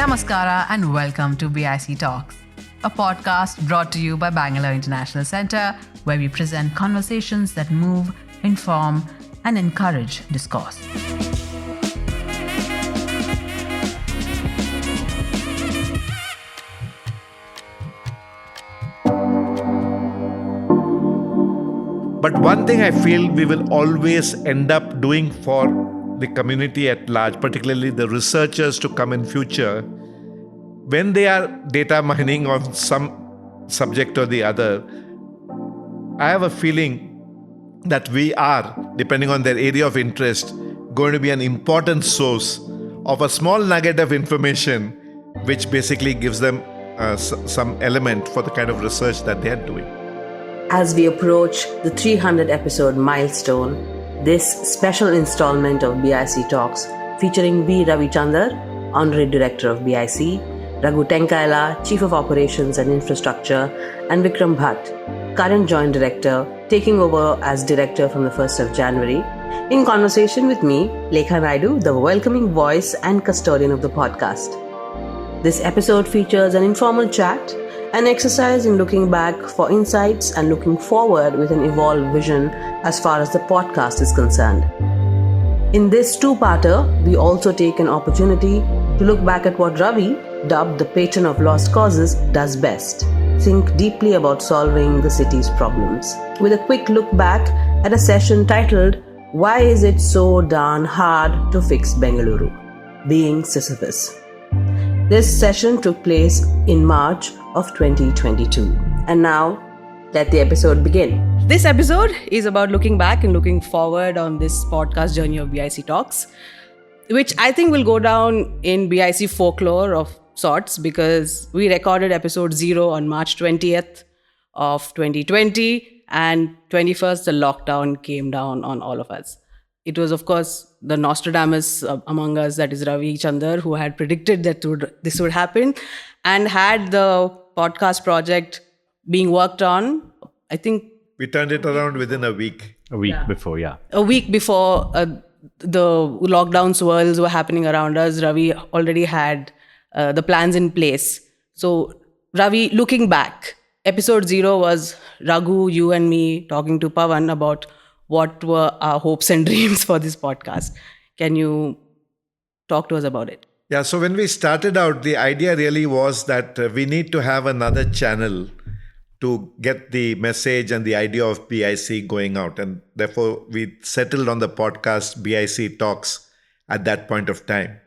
Namaskara and welcome to BIC Talks, a podcast brought to you by Bangalore International Centre, where we present conversations that move, inform, and encourage discourse. But one thing I feel we will always end up doing for the community at large, particularly the researchers to come in future, when they are data mining on some subject or the other, I have a feeling that we are, depending on their area of interest, going to be an important source of a small nugget of information which basically gives them some element for the kind of research that they are doing. As we approach the 300 episode milestone, this special installment of BIC Talks featuring V Ravichandar, Honorary Director of BIC, Raghu Tenkayala, Chief of Operations and Infrastructure, and Vikram Bhat, current Joint Director, taking over as Director from the 1st of January. In conversation with me, Lekha Naidu, the welcoming voice and custodian of the podcast. This episode features an informal chat, an exercise in looking back for insights and looking forward with an evolved vision as far as the podcast is concerned. In this two-parter, we also take an opportunity to look back at what Ravi, dubbed the patron of lost causes, does best. Think deeply about solving the city's problems. With a quick look back at a session titled, "Why is it so darn hard to fix Bengaluru?" Being Sisyphus. This session took place in March of 2022. And now, let the episode begin. This episode is about looking back and looking forward on this podcast journey of BIC Talks, which I think will go down in BIC folklore of sorts, because we recorded episode 0 on March 20th of 2020, and 21st, the lockdown came down on all of us. It was, of course, the Nostradamus among us, that is Ravi Chandar, who had predicted that this would happen and had the podcast project being worked on. I think We turned it around within a week. A week before. A week before the lockdown swirls were happening around us, Ravi already had the plans in place. So, Ravi, looking back, episode 0 was Raghu, you and me talking to Pawan about what were our hopes and dreams for this podcast. Can you talk to us about it? Yeah, so when we started out, the idea really was that we need to have another channel to get the message and the idea of BIC going out. And therefore, we settled on the podcast BIC Talks at that point of time.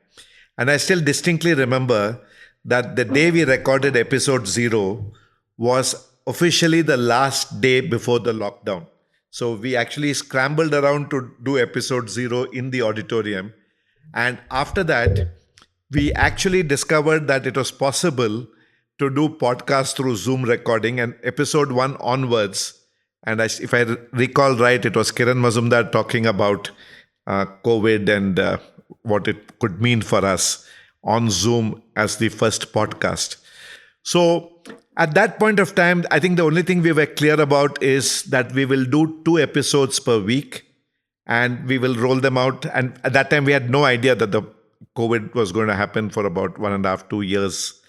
And I still distinctly remember that the day we recorded episode 0 was officially the last day before the lockdown. So we actually scrambled around to do episode 0 in the auditorium. And after that, we actually discovered that it was possible to do podcasts through Zoom recording, and episode 1 onwards. And if I recall right, it was Kiran Mazumdar talking about COVID and what it could mean for us on Zoom as the first podcast. So at that point of time, I think the only thing we were clear about is that we will do 2 episodes per week and we will roll them out. And at that time, we had no idea that the COVID was going to happen for about 1.5, 2 years.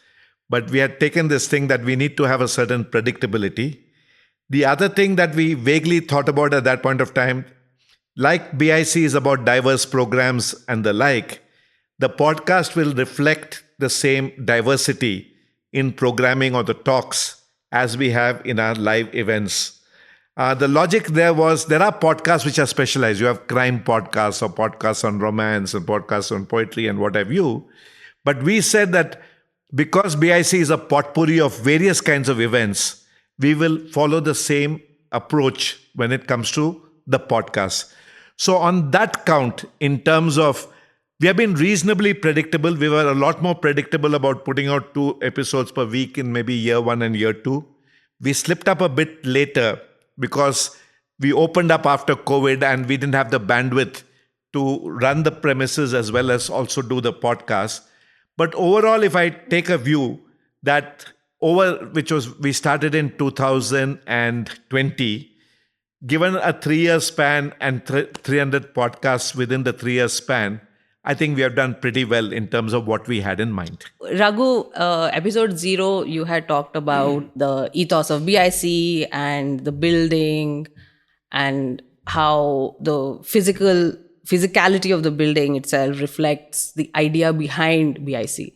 But we had taken this thing that we need to have a certain predictability. The other thing that we vaguely thought about at that point of time, like BIC is about diverse programs and the like, the podcast will reflect the same diversity in programming or the talks as we have in our live events. The logic there was, there are podcasts which are specialized. You have crime podcasts or podcasts on romance and podcasts on poetry and what have you. But we said that because BIC is a potpourri of various kinds of events, we will follow the same approach when it comes to the podcast. So on that count, in terms of, we have been reasonably predictable. We were a lot more predictable about putting out 2 episodes per week in maybe year 1 and year 2. We slipped up a bit later because we opened up after COVID and we didn't have the bandwidth to run the premises as well as also do the podcast. But overall, if I take a view that we started in 2020, given a 3-year span and 300 podcasts within the 3-year span, I think we have done pretty well in terms of what we had in mind. Raghu, episode 0, you had talked about the ethos of BIC and the building and how the physicality of the building itself reflects the idea behind BIC.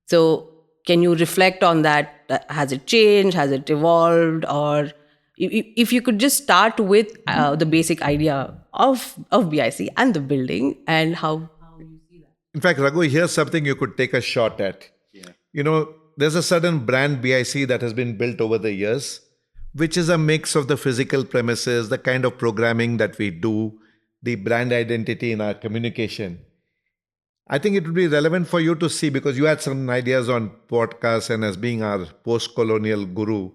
So can you reflect on that? Has it changed? Has it evolved? Or if you could just start with the basic idea of BIC and the building and how you see that. In fact, Raghu, here's something you could take a shot at. Yeah. There's a certain brand BIC that has been built over the years, which is a mix of the physical premises, the kind of programming that we do, the brand identity in our communication. I think it would be relevant for you to see, because you had some ideas on podcasts and as being our post-colonial guru.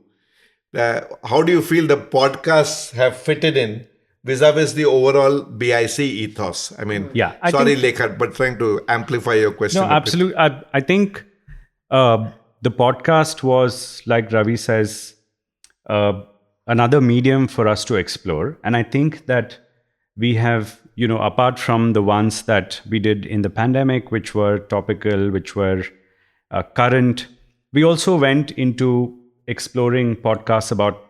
How do you feel the podcasts have fitted in vis-a-vis the overall BIC ethos? I mean, sorry, Lekha, but trying to amplify your question. No, absolutely. I think the podcast was, like Ravi says, another medium for us to explore. And I think that we have, apart from the ones that we did in the pandemic, which were topical, which were current, we also went into exploring podcasts about,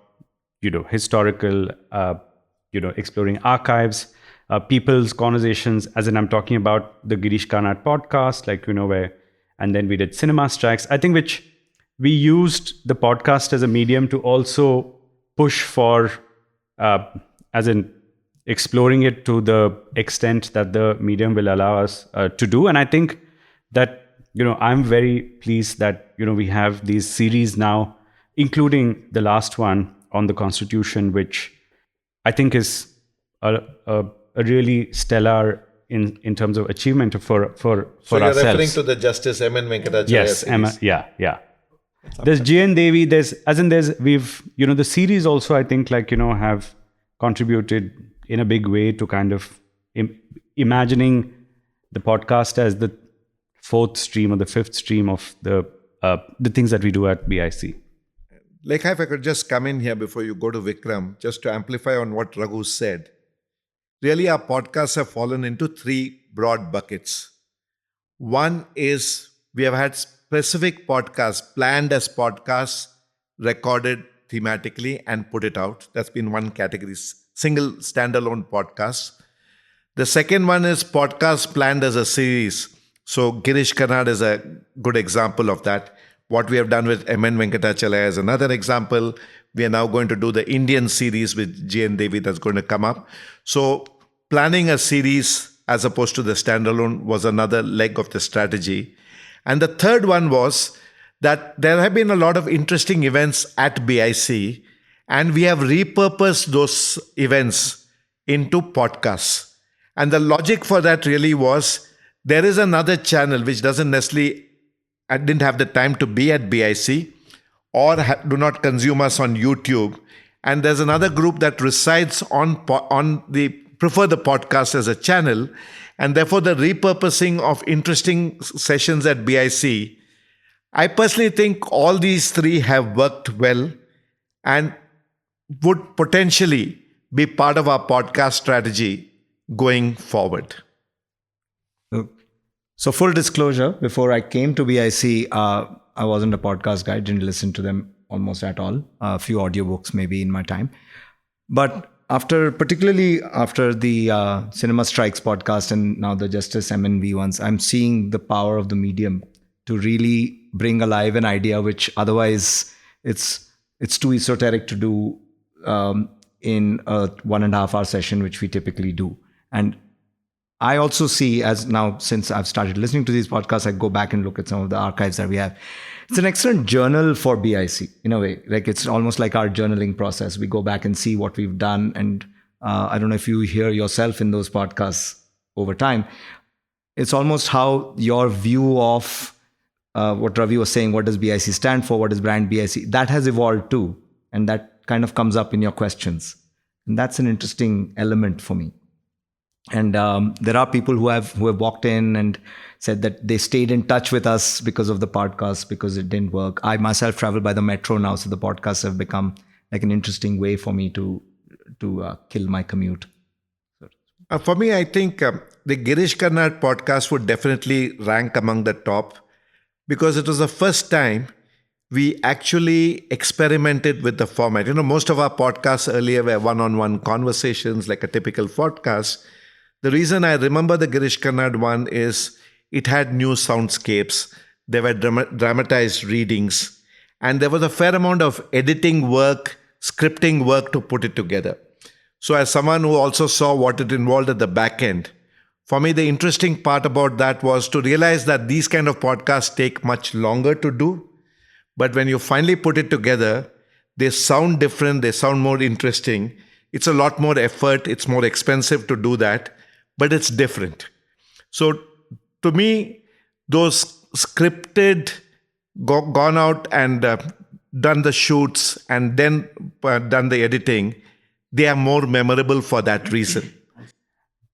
historical, exploring archives, people's conversations, as in I'm talking about the Girish Karnad podcast, where, and then we did Cinema Strikes, I think, which we used the podcast as a medium to also push for, as in exploring it to the extent that the medium will allow us to do. And I think that, I'm very pleased that, we have these series now, including the last one on the Constitution, which I think is a really stellar in terms of achievement for ourselves. So you're referring to the Justice M.N. Venkatacharya Yes, series. Yeah. There's G.N. Devi, we've, the series also, I think, have contributed in a big way to kind of imagining the podcast as the fourth stream or the fifth stream of the things that we do at BIC. Lekha, if I could just come in here before you go to Vikram, just to amplify on what Raghu said. Really, our podcasts have fallen into 3 broad buckets. One is we have had specific podcasts planned as podcasts, recorded thematically and put it out. That's been one category, single standalone podcast. The second one is podcasts planned as a series. So Girish Karnad is a good example of that. What we have done with M.N. Venkatacharya is another example. We are now going to do the Indian series with G.N. Devi that's going to come up. So planning a series as opposed to the standalone was another leg of the strategy. And the third one was that there have been a lot of interesting events at BIC, and we have repurposed those events into podcasts. And the logic for that really was there is another channel which doesn't necessarily, I didn't have the time to be at BIC or do not consume us on YouTube. And there's another group that resides prefer the podcast as a channel. And therefore, the repurposing of interesting sessions at BIC, I personally think all these 3 have worked well and would potentially be part of our podcast strategy going forward. So full disclosure, before I came to BIC, I wasn't a podcast guy, didn't listen to them almost at all. A few audiobooks maybe in my time. But particularly after the Cinema Strikes podcast and now the Justice MNV ones, I'm seeing the power of the medium to really bring alive an idea which otherwise it's too esoteric to do in a 1.5 hour session, which we typically do. And I also see, as now, since I've started listening to these podcasts, I go back and look at some of the archives that we have. It's an excellent journal for BIC, in a way. Like, it's almost like our journaling process. We go back and see what we've done. And I don't know if you hear yourself in those podcasts over time. It's almost how your view of what Ravi was saying, what does BIC stand for, what is brand BIC, that has evolved too. And that kind of comes up in your questions. And that's an interesting element for me. And there are people who have walked in and said that they stayed in touch with us because of the podcast, because it didn't work. I myself travel by the metro now, so the podcasts have become like an interesting way for me to kill my commute. For me, I think the Girish Karnad podcast would definitely rank among the top because it was the first time we actually experimented with the format. Most of our podcasts earlier were one-on-one conversations like a typical podcast. The reason I remember the Girish Karnad one is it had new soundscapes. There were dramatized readings. And there was a fair amount of editing work, scripting work to put it together. So as someone who also saw what it involved at the back end, for me, the interesting part about that was to realize that these kind of podcasts take much longer to do. But when you finally put it together, they sound different, they sound more interesting. It's a lot more effort, it's more expensive to do that, but it's different. So to me, those scripted, gone out and done the shoots and then done the editing, they are more memorable for that reason.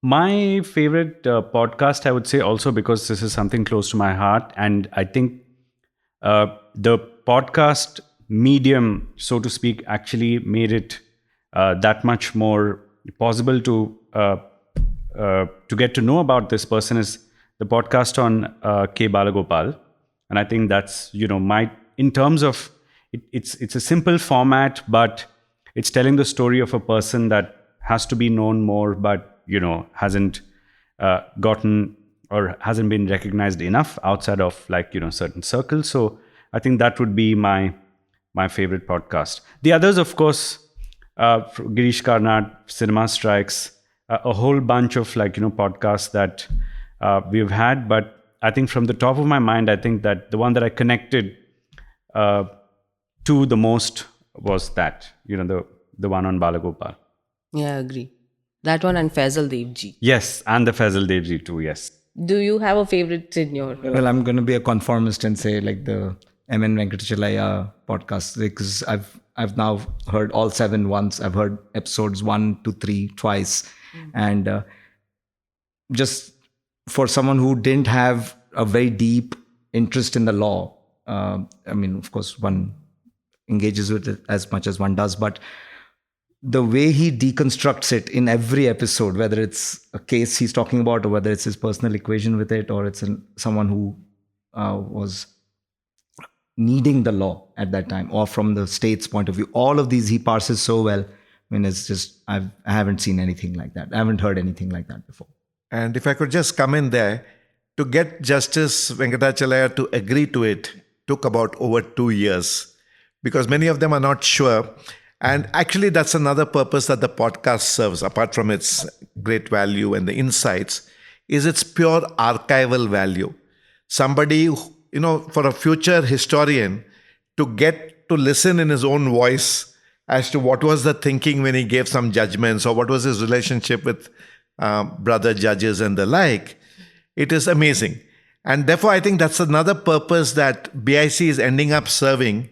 My favorite podcast, I would say also because this is something close to my heart. And I think the podcast medium, so to speak, actually made it that much more possible to get to know about this person is the podcast on K. Balagopal. And I think that's, in terms of, it's a simple format, but it's telling the story of a person that has to be known more, but, hasn't gotten or hasn't been recognized enough outside of certain circles. So I think that would be my favorite podcast. The others, of course, Girish Karnad, Cinema Strikes, a whole bunch of podcasts that we've had. But I think from the top of my mind, I think that the one that I connected to the most was that, the one on Balagopal. Yeah, I agree. That one and Faisal Devji. Yes, and the Faisal Devji too, yes. Do you have a favorite in your... Well, I'm going to be a conformist and say like the M.N. Venkatachalaya podcast, because I've now heard all 7 once. I've heard episodes 1 to 3 twice. And just for someone who didn't have a very deep interest in the law, of course, one engages with it as much as one does, but the way he deconstructs it in every episode, whether it's a case he's talking about or whether it's his personal equation with it or it's someone who was needing the law at that time or from the state's point of view, all of these he parses so well. It's just, I haven't seen anything like that. I haven't heard anything like that before. And if I could just come in there, to get Justice Venkatachalaya to agree to it took about over 2 years because many of them are not sure. And actually, that's another purpose that the podcast serves, apart from its great value and the insights, is its pure archival value. Somebody, for a future historian, to get to listen in his own voice as to what was the thinking when he gave some judgments or what was his relationship with brother judges and the like, it is amazing. And therefore, I think that's another purpose that BIC is ending up serving,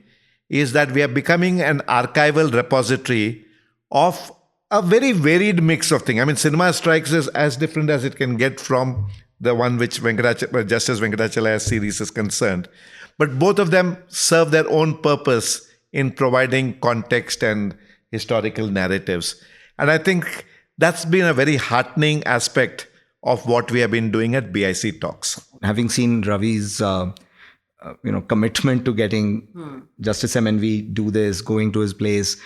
is that we are becoming an archival repository of a very varied mix of things. Cinema Strikes is as different as it can get from the one which Justice Venkatachalaya series is concerned. But both of them serve their own purpose in providing context and historical narratives. And I think that's been a very heartening aspect of what we have been doing at BIC Talks. Having seen Ravi's commitment to getting Justice MNV do this, going to his place,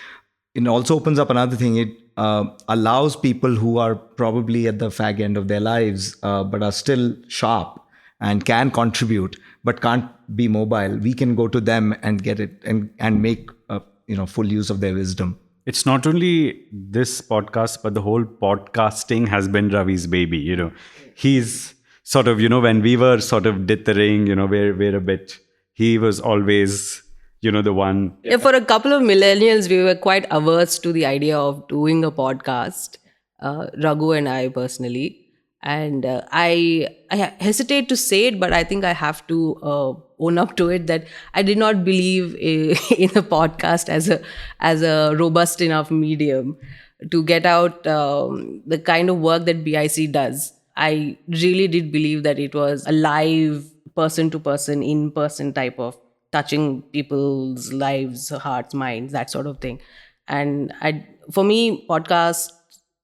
it also opens up another thing. It allows people who are probably at the fag end of their lives but are still sharp and can contribute but can't be mobile. We can go to them and get it and make full use of their wisdom. It's not only this podcast, but the whole podcasting has been Ravi's baby. He's sort of, when we were sort of did the ring, we're a bit, he was always, the one. Yeah, for a couple of millennials, we were quite averse to the idea of doing a podcast, Raghu and I personally. And I hesitate to say it, but I think I have to own up to it that I did not believe in a podcast as a robust enough medium to get out the kind of work that BIC does. I really did believe that it was a live person-to-person, in-person type of touching people's lives, hearts, minds, that sort of thing. And for me, podcast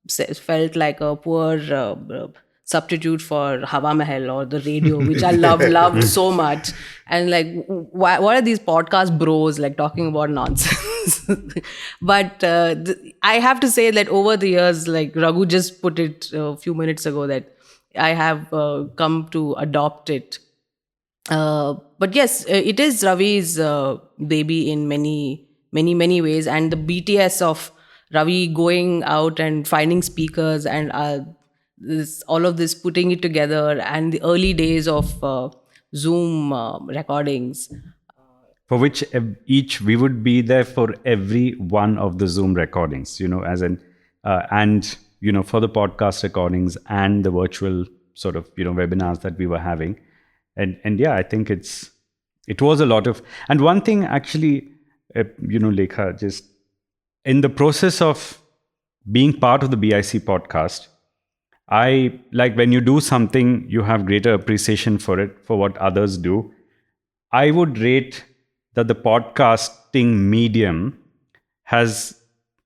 felt like a poor substitute for Hawa Mahal or the radio, which I loved so much. And like, what are these podcast bros like talking about nonsense? But I have to say that over the years, like Raghu just put it a few minutes ago, that I have come to adopt it. But yes, it is Ravi's baby in many ways. And the BTS of Ravi going out and finding speakers and all of this, putting it together, and the early days of Zoom recordings. For which each we would be there for every one of the Zoom recordings, as an and for the podcast recordings and the virtual sort of webinars that we were having, and yeah, I think it was a lot of. And one thing actually, Lekha, just in the process of being part of the BIC podcast, I like when you do something, you have greater appreciation for it, for what others do. I would rate that the podcasting medium has,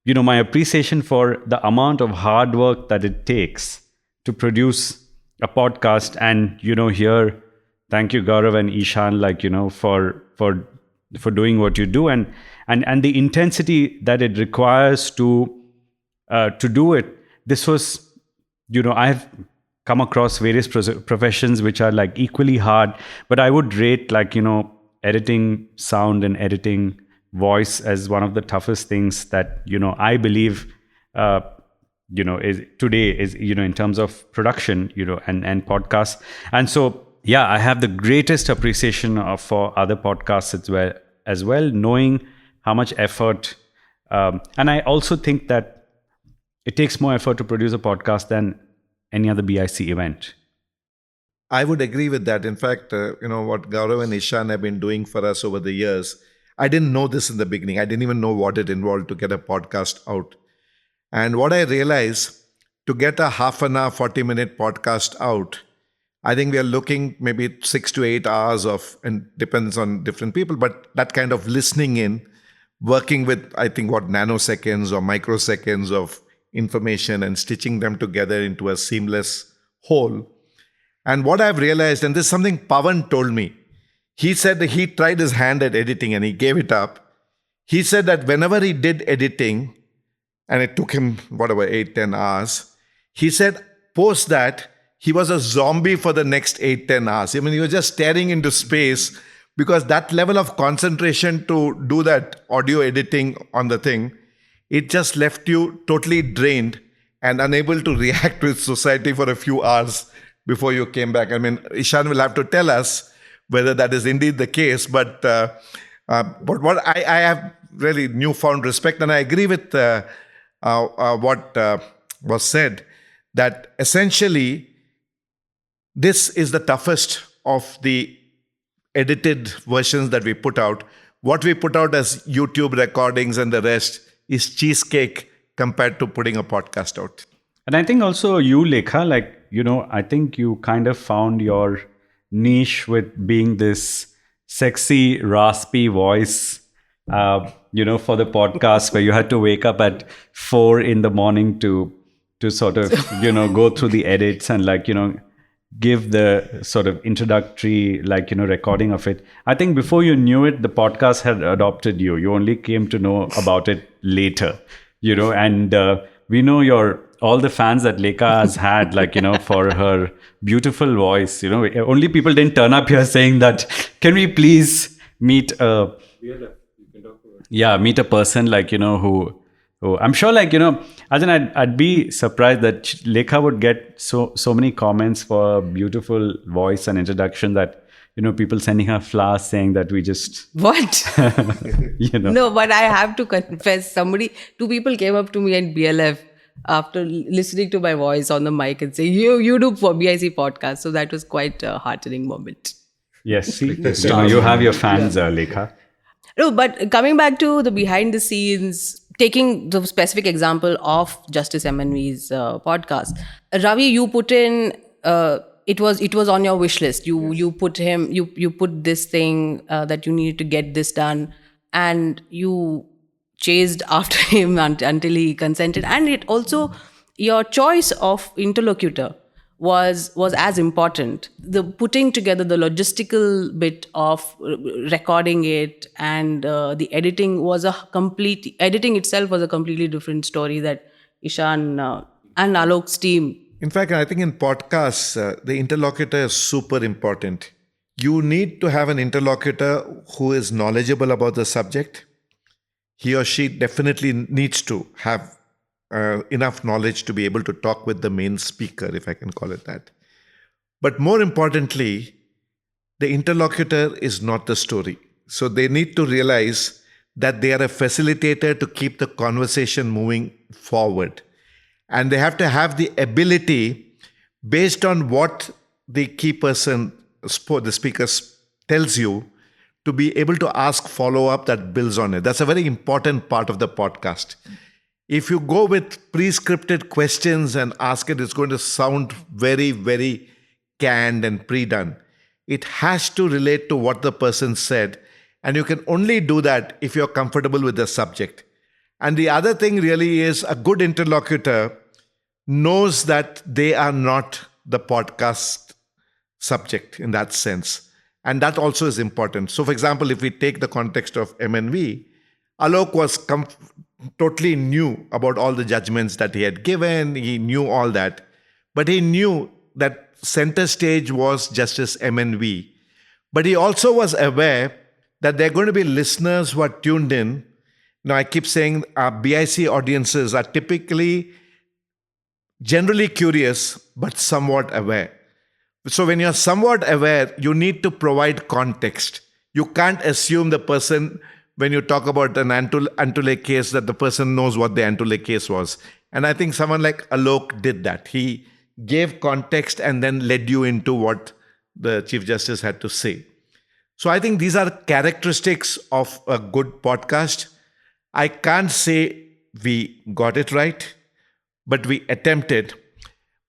my appreciation for the amount of hard work that it takes to produce a podcast. And, here, thank you, Gaurav and Ishan, for doing what you do, and the intensity that it requires to do it. This was, I've come across various professions which are like equally hard, but I would rate editing sound and editing voice as one of the toughest things that, I believe, is today is, in terms of production, and podcasts. And so, yeah, I have the greatest appreciation for other podcasts as well, knowing how much effort. And I also think that it takes more effort to produce a podcast than any other BIC event. I would agree with that. In fact, what Gaurav and Ishan have been doing for us over the years, I didn't know this in the beginning. I didn't even know what it involved to get a podcast out. And what I realized, to get a half an hour, 40-minute podcast out, I think we are looking maybe 6 to 8 hours of, and depends on different people, but that kind of listening in, working with, I think, nanoseconds or microseconds of information and stitching them together into a seamless whole. And what I've realized, and this is something Pawan told me, he said that he tried his hand at editing and he gave it up. He said that whenever he did editing, and it took him, 8-10 hours, he said post that, he was a zombie for the next 8-10 hours. I mean, he was just staring into space, because that level of concentration to do that audio editing on the thing, it just left you totally drained and unable to react with society for a few hours before you came back. I mean, Ishan will have to tell us whether that is indeed the case. But what I have really newfound respect, and I agree with what was said, that essentially this is the toughest of the edited versions that we put out. What we put out as YouTube recordings and the rest is cheesecake compared to putting a podcast out. And I think also you, Lekha, I think you kind of found your niche with being this sexy, raspy voice, for the podcast, where you had to wake up at 4 a.m. to sort of, go through the edits and give the sort of introductory, recording of it. I think before you knew it, the podcast had adopted you. You only came to know about it later, and we know all the fans that Lekha has had, for her beautiful voice, only people didn't turn up here saying that, can we please meet a person who I'm sure, I'd be surprised that Lekha would get so many comments for a beautiful voice and introduction that, people sending her flowers saying that we just... What? No, but I have to confess, 2 people came up to me at BLF after listening to my voice on the mic and say, you do for BIC podcast. So that was quite a heartening moment. Yes, see, you have your fans, Lekha. No, but coming back to the behind the scenes, taking the specific example of Justice MNV's podcast, Ravi, you put in, it was on your wish list. You put this thing that you needed to get this done, and you chased after him until he consented. And it also, your choice of interlocutor was as important. The putting together the logistical bit of recording it and the editing itself was a completely different story that Ishan and Alok's team. In fact, I think in podcasts, the interlocutor is super important. You need to have an interlocutor who is knowledgeable about the subject. He or she definitely needs to have enough knowledge to be able to talk with the main speaker, if I can call it that. But more importantly, the interlocutor is not the story. So they need to realize that they are a facilitator to keep the conversation moving forward. And they have to have the ability, based on what the key person, the speaker tells you, to be able to ask follow-up that builds on it. That's a very important part of the podcast. If you go with pre-scripted questions and ask it, it's going to sound very, very canned and pre-done. It has to relate to what the person said. And you can only do that if you're comfortable with the subject. And the other thing really is a good interlocutor knows that they are not the podcast subject in that sense. And that also is important. So, for example, if we take the context of MNV, Alok was totally new about all the judgments that he had given. He knew all that. But he knew that center stage was Justice MNV. But he also was aware that there are going to be listeners who are tuned in. Now, I keep saying our BIC audiences are typically generally curious, but somewhat aware. So when you're somewhat aware, you need to provide context. You can't assume the person, when you talk about an Antule case, that the person knows what the Antule case was. And I think someone like Alok did that. He gave context and then led you into what the Chief Justice had to say. So I think these are characteristics of a good podcast. I can't say we got it right, but we attempted.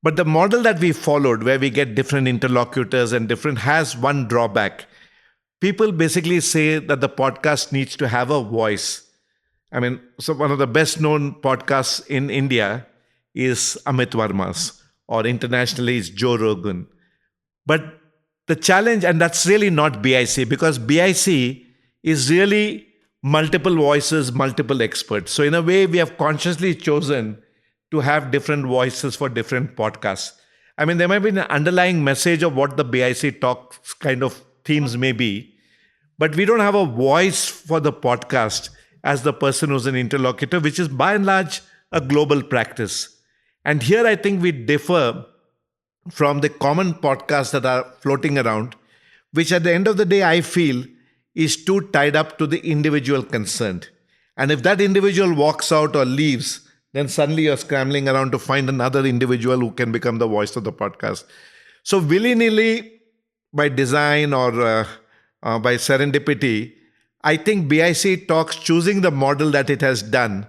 But the model that we followed, where we get different interlocutors and different, has one drawback. People basically say that the podcast needs to have a voice. I mean, so one of the best known podcasts in India is Amit Varma's, or internationally is Joe Rogan. But the challenge, and that's really not BIC, because BIC is really multiple voices, multiple experts. So in a way, we have consciously chosen to have different voices for different podcasts. I mean, there might be an underlying message of what the BIC Talks kind of themes may be, but we don't have a voice for the podcast as the person who's an interlocutor, which is by and large a global practice. And here I think we differ from the common podcasts that are floating around, which at the end of the day, I feel is too tied up to the individual concerned. And if that individual walks out or leaves, then suddenly you're scrambling around to find another individual who can become the voice of the podcast. So willy-nilly, by design or by serendipity, I think BIC Talks, choosing the model that it has done,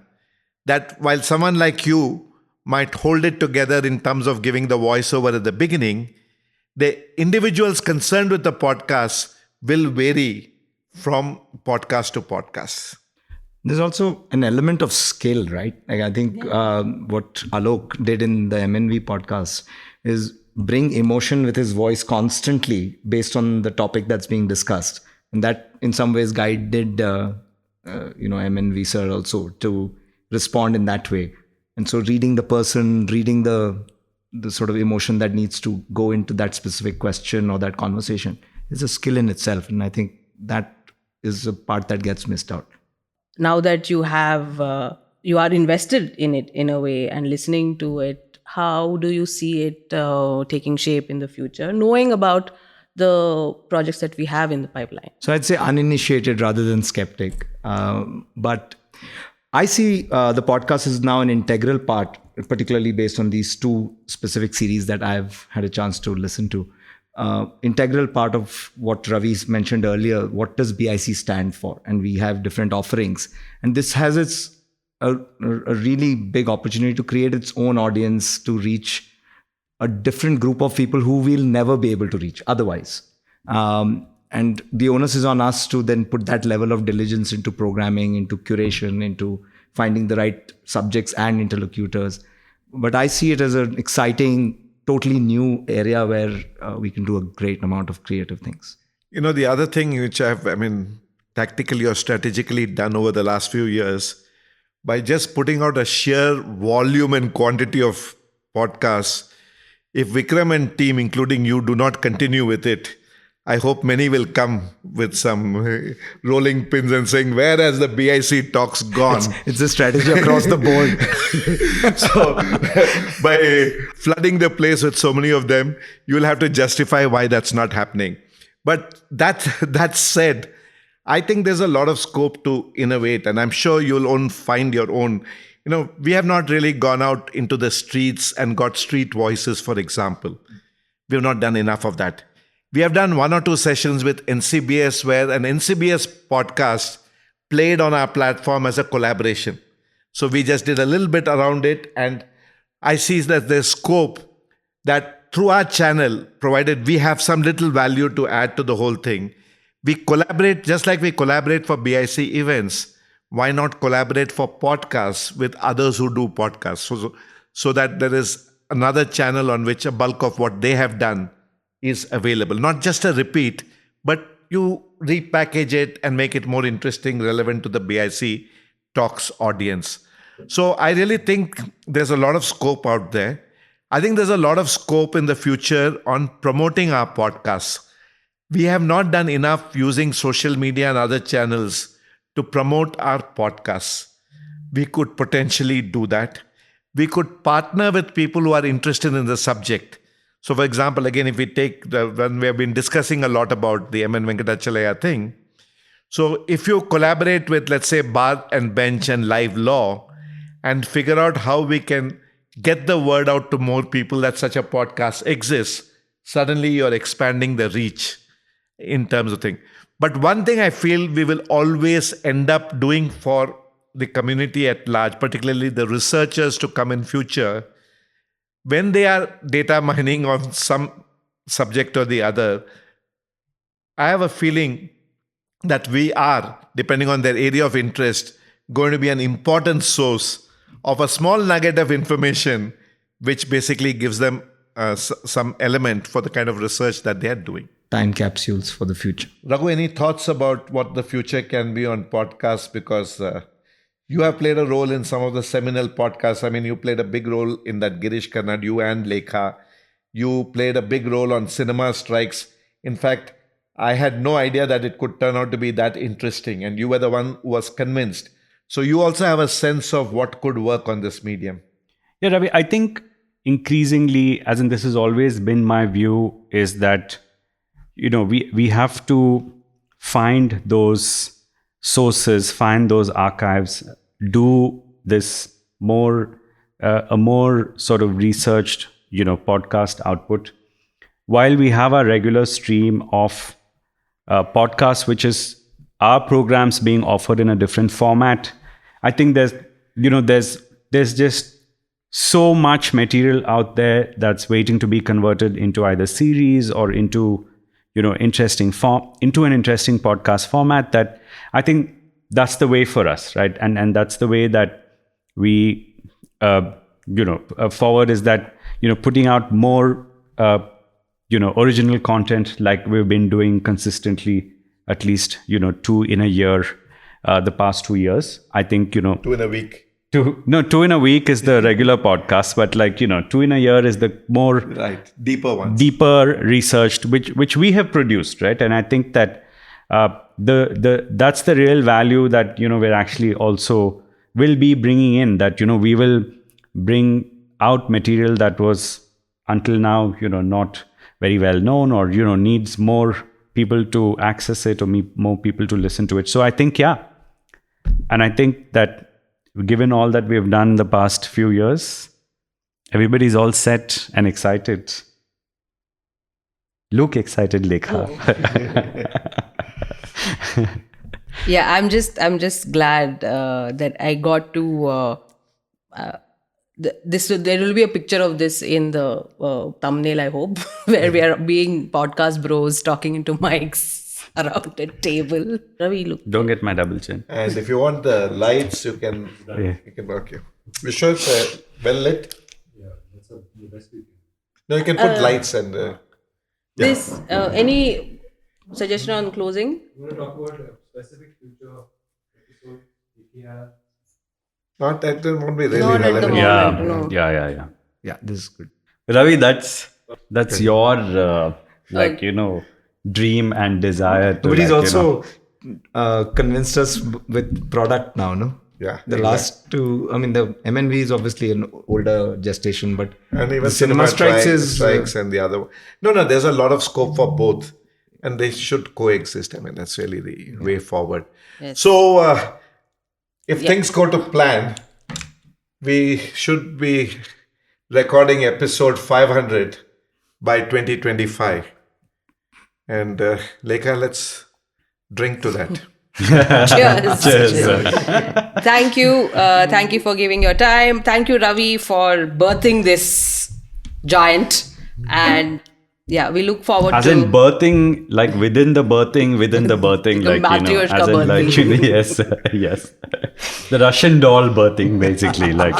that while someone like you might hold it together in terms of giving the voiceover at the beginning, the individuals concerned with the podcast will vary from podcast to podcast. There's also an element of skill, right? Like I think what Alok did in the MNV podcast is bring emotion with his voice constantly based on the topic that's being discussed. And that in some ways guided, MNV sir also to respond in that way. And so reading the person, reading the sort of emotion that needs to go into that specific question or that conversation is a skill in itself. And I think that is a part that gets missed out. Now that you are invested in it in a way and listening to it, how do you see it taking shape in the future, knowing about the projects that we have in the pipeline? So I'd say uninitiated rather than skeptic. But I see the podcast is now an integral part, particularly based on these two specific series that I've had a chance to listen to. Integral part of what Ravi mentioned earlier, what does BIC stand for? And we have different offerings. And this has a really big opportunity to create its own audience, to reach a different group of people who we'll never be able to reach otherwise. And the onus is on us to then put that level of diligence into programming, into curation, into finding the right subjects and interlocutors. But I see it as an exciting, totally new area where we can do a great amount of creative things. The other thing which tactically or strategically done over the last few years, by just putting out a sheer volume and quantity of podcasts, if Vikram and team, including you, do not continue with it, I hope many will come with some rolling pins and saying, where has the BIC Talks gone? It's a strategy across the board. So by flooding the place with so many of them, you will have to justify why that's not happening. But that said, I think there's a lot of scope to innovate, and I'm sure you'll find your own. We have not really gone out into the streets and got street voices, for example. We have not done enough of that. We have done 1 or 2 sessions with NCBS where an NCBS podcast played on our platform as a collaboration. So we just did a little bit around it, and I see that there's scope that through our channel, provided we have some little value to add to the whole thing, we collaborate just like we collaborate for BIC events. Why not collaborate for podcasts with others who do podcasts? So that there is another channel on which a bulk of what they have done is available. Not just a repeat, but you repackage it and make it more interesting, relevant to the BIC Talks audience. So I really think there's a lot of scope out there. I think there's a lot of scope in the future on promoting our podcasts. We have not done enough using social media and other channels to promote our podcasts. We could potentially do that. We could partner with people who are interested in the subject. So, for example, again, if we take when we have been discussing a lot about the M.N. Venkatachalaya thing. So, if you collaborate with, let's say, Bhat and Bench and Live Law and figure out how we can get the word out to more people that such a podcast exists, suddenly you're expanding the reach in terms of thing. But one thing I feel we will always end up doing for the community at large, particularly the researchers to come in future, when they are data mining on some subject or the other, I have a feeling that we are, depending on their area of interest, going to be an important source of a small nugget of information, which basically gives them some element for the kind of research that they are doing. Time capsules for the future. Raghu, any thoughts about what the future can be on podcasts? Because you have played a role in some of the seminal podcasts. I mean, you played a big role in that Girish Karnad, you and Lekha. You played a big role on Cinema Strikes. In fact, I had no idea that it could turn out to be that interesting. And you were the one who was convinced. So you also have a sense of what could work on this medium. Yeah, Ravi, I think increasingly, as in this has always been my view, is that, we have to find those sources, find those archives, do this a more sort of researched, podcast output, while we have a regular stream of podcasts, which is our programs being offered in a different format. I think there's just so much material out there that's waiting to be converted into either series or into an interesting podcast format, that I think that's the way for us, right? And that's the way that we forward, is that putting out more original content, like we've been doing consistently, at least 2 in a year, the past 2 years. I think 2 in a week. 2 in a week is the regular podcast, but 2 in a year is the more deeper ones, deeper researched, which we have produced, right? And I think that that's the real value that we're actually also will be bringing in. That we will bring out material that was until now not very well known, or needs more people to access it, or more people to listen to it. So I think and I think that, given all that we've done the past few years, everybody's all set and excited. Look excited, Lekha. Yeah, I'm just glad that I got to. There will be a picture of this in the thumbnail, I hope, where we are being podcast bros talking into mics around a table. Ravi, look. Don't get my double chin. And if you want the lights, you can work here. We sure it's well lit. Yeah, that's the best we can. No, you can put lights and. This any suggestion on closing? You want to talk about a specific future episode if you have? Not that won't be really Not at the relevant. moment. Yeah. Yeah, this is good. Ravi, that's your dream and desire. But he's also convinced us with product now, no? Yeah, The last two, I mean, the MNV is obviously an older gestation, but And even the Cinema Strikes is strikes and the other one. No, there's a lot of scope for both, and they should coexist. I mean, that's really the way forward. Yes. So, if things go to plan, we should be recording episode 500 by 2025. And Lekha, let's drink to that. Cheers. Thank you for giving your time. Thank you, Ravi, for birthing this giant. And yeah, we look forward as to in birthing, like within the birthing, like, Matryoshka as in birthing. like, yes. The Russian doll birthing, basically, like,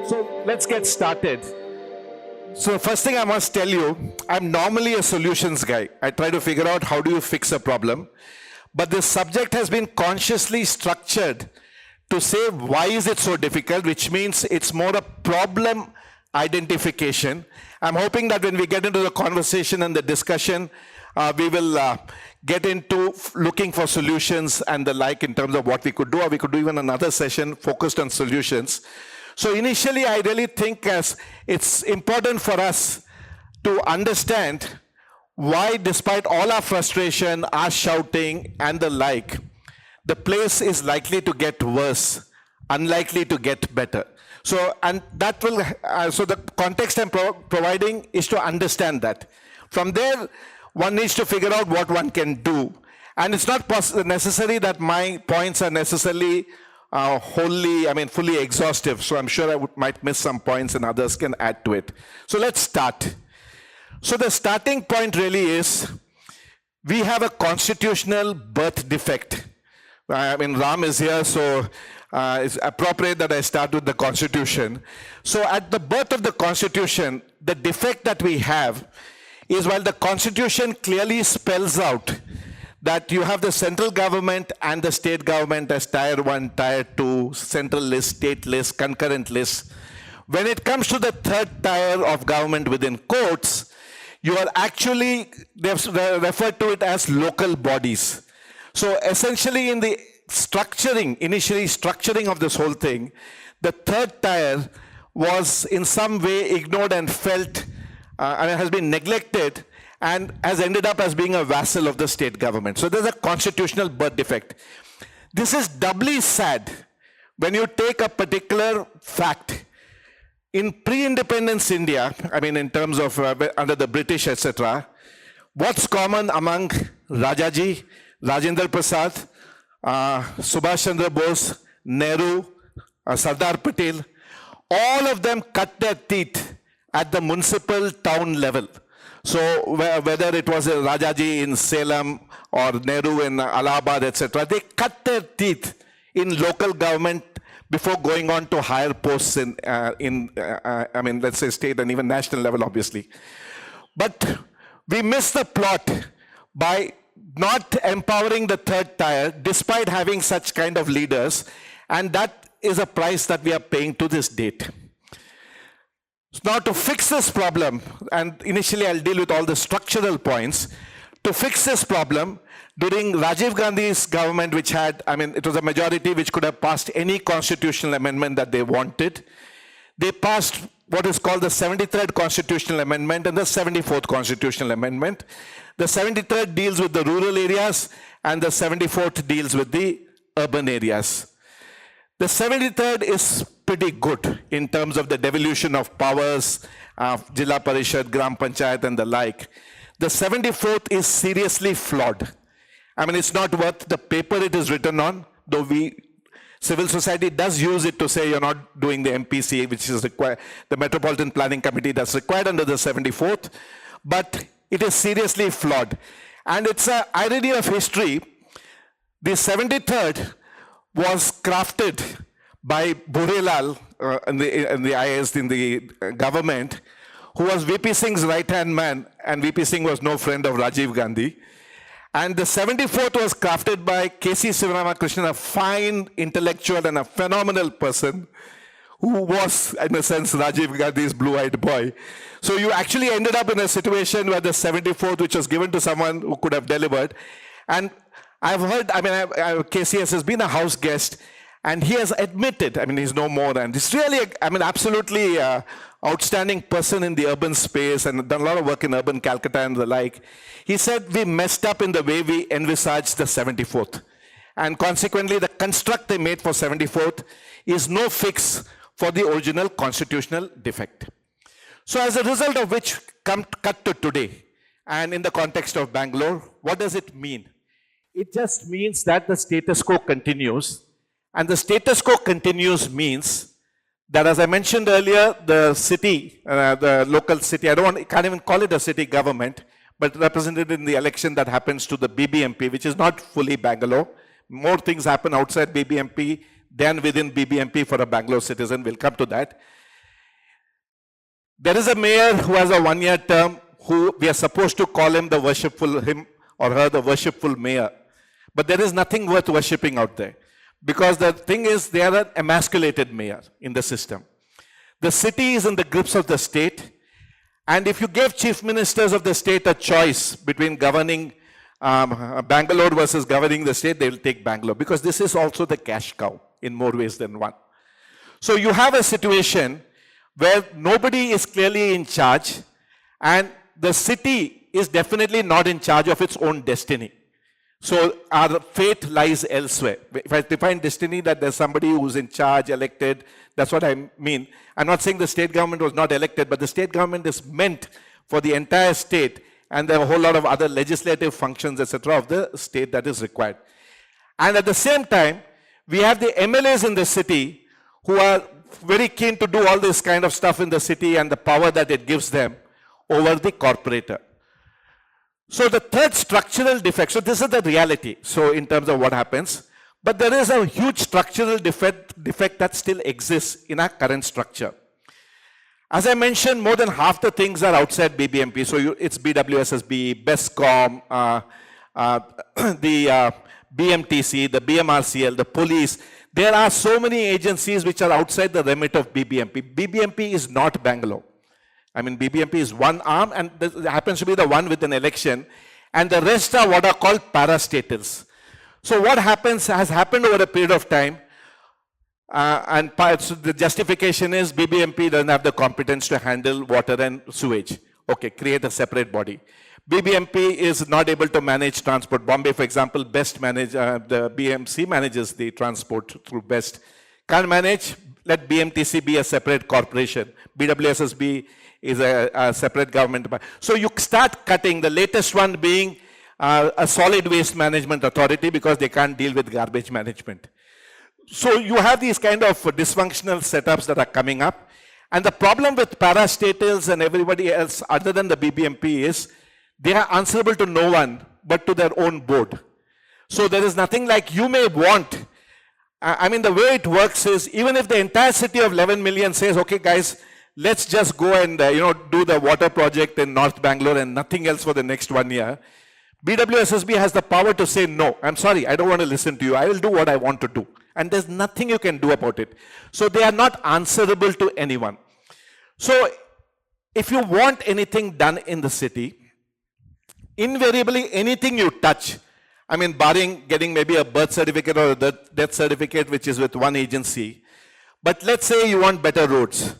So let's get started. So first thing I must tell you, I'm normally a solutions guy. I try to figure out how do you fix a problem. But this subject has been consciously structured to say why is it so difficult, which means it's more a problem identification. I'm hoping that when we get into the conversation and the discussion, we will get into looking for solutions and the like in terms of what we could do, or we could do even another session focused on solutions. So initially, I really think it's important for us to understand why, despite all our frustration, our shouting, and the like, the place is likely to get worse, unlikely to get better. So, and that will, so the context I'm providing is to understand that. From there, one needs to figure out what one can do. And it's not necessary that my points are necessarily fully exhaustive. So I'm sure I might miss some points and others can add to it. So let's start. So the starting point really is, we have a constitutional birth defect. I mean, Ram is here, so it's appropriate that I start with the Constitution. So at the birth of the Constitution, the defect that we have is, while the Constitution clearly spells out that you have the central government and the state government as tier 1, tier 2, central list, state list, concurrent list. When it comes to the third tier of government within courts, you are actually, they've referred to it as local bodies. So essentially in the initially structuring of this whole thing, the third tier was in some way ignored and felt, and has been neglected, and has ended up as being a vassal of the state government. So there's a constitutional birth defect. This is doubly sad when you take a particular fact. In pre-independence India, I mean in terms of under the British, etc., what's common among Rajaji, Rajendra Prasad, Subhash Chandra Bose, Nehru, Sardar Patel, all of them cut their teeth at the municipal town level. So whether it was Rajaji in Salem or Nehru in Allahabad, etc., they cut their teeth in local government before going on to higher posts in let's say state and even national level, obviously. But we miss the plot by not empowering the third tier, despite having such kind of leaders, and that is a price that we are paying to this date. Now, to fix this problem, and initially I'll deal with all the structural points. To fix this problem, during Rajiv Gandhi's government, which had, it was a majority which could have passed any constitutional amendment that they wanted, they passed what is called the 73rd Constitutional Amendment and the 74th Constitutional Amendment. The 73rd deals with the rural areas, and the 74th deals with the urban areas. The 73rd is pretty good in terms of the devolution of powers, Jilla Parishad, Gram Panchayat, and the like. The 74th is seriously flawed. It's not worth the paper it is written on, though civil society does use it to say you're not doing the MPC, which is required, the Metropolitan Planning Committee that's required under the 74th, but it is seriously flawed. And it's an irony of history. The 73rd was crafted by Borelal in the IS, in the government, who was VP Singh's right-hand man, and VP Singh was no friend of Rajiv Gandhi. And the 74th was crafted by K.C. Sivaramakrishnan, a fine intellectual and a phenomenal person, who was, in a sense, Rajiv Gandhi's blue-eyed boy. So you actually ended up in a situation where the 74th, which was given to someone who could have delivered. And I've heard, KCS has been a house guest, and he has admitted, he's no more, and he's really, absolutely outstanding person in the urban space and done a lot of work in urban Calcutta and the like. He said, we messed up in the way we envisaged the 74th. And consequently, the construct they made for 74th is no fix for the original constitutional defect. So as a result of which, cut to today, and in the context of Bangalore, what does it mean? It just means that the status quo continues. And the status quo continues means that, as I mentioned earlier, the city, the local city, can't even call it a city government, but represented in the election that happens to the BBMP, which is not fully Bangalore. More things happen outside BBMP than within BBMP for a Bangalore citizen. We'll come to that. There is a mayor who has a one-year term, who we are supposed to call him the worshipful, him or her the worshipful mayor. But there is nothing worth worshipping out there. Because the thing is, they are an emasculated mayor in the system. The city is in the grips of the state. And if you gave chief ministers of the state a choice between governing Bangalore versus governing the state, they will take Bangalore. Because this is also the cash cow in more ways than one. So you have a situation where nobody is clearly in charge. And the city is definitely not in charge of its own destiny. So our fate lies elsewhere. If I define destiny that there's somebody who's in charge, elected, that's what I mean. I'm not saying the state government was not elected, but the state government is meant for the entire state, and there are a whole lot of other legislative functions, etc., of the state that is required. And at the same time, we have the MLAs in the city who are very keen to do all this kind of stuff in the city and the power that it gives them over the corporator. So the third structural defect, so this is the reality, so in terms of what happens, but there is a huge structural defect that still exists in our current structure. As I mentioned, more than half the things are outside BBMP, so it's BWSSB, BESCOM, the BMTC, the BMRCL, the police. There are so many agencies which are outside the remit of BBMP. BBMP is not Bangalore. BBMP is one arm, and this happens to be the one with an election, and the rest are what are called parastatals. So what has happened over a period of time, and so the justification is BBMP doesn't have the competence to handle water and sewage. Okay, create a separate body. BBMP is not able to manage transport. Bombay, for example, the BMC manages the transport through BEST. Can't manage, let BMTC be a separate corporation. BWSSB is a separate government. So you start cutting, the latest one being a solid waste management authority, because they can't deal with garbage management. So you have these kind of dysfunctional setups that are coming up. And the problem with parastatals and everybody else other than the BBMP is they are answerable to no one but to their own board. So there is nothing like you may want. The way it works is, even if the entire city of 11 million says, okay guys, let's just go and do the water project in North Bangalore and nothing else for the next 1 year, BWSSB has the power to say, no, I'm sorry, I don't want to listen to you. I will do what I want to do. And there's nothing you can do about it. So they are not answerable to anyone. So if you want anything done in the city, invariably anything you touch, barring getting maybe a birth certificate or a death certificate, which is with one agency, but let's say you want better roads.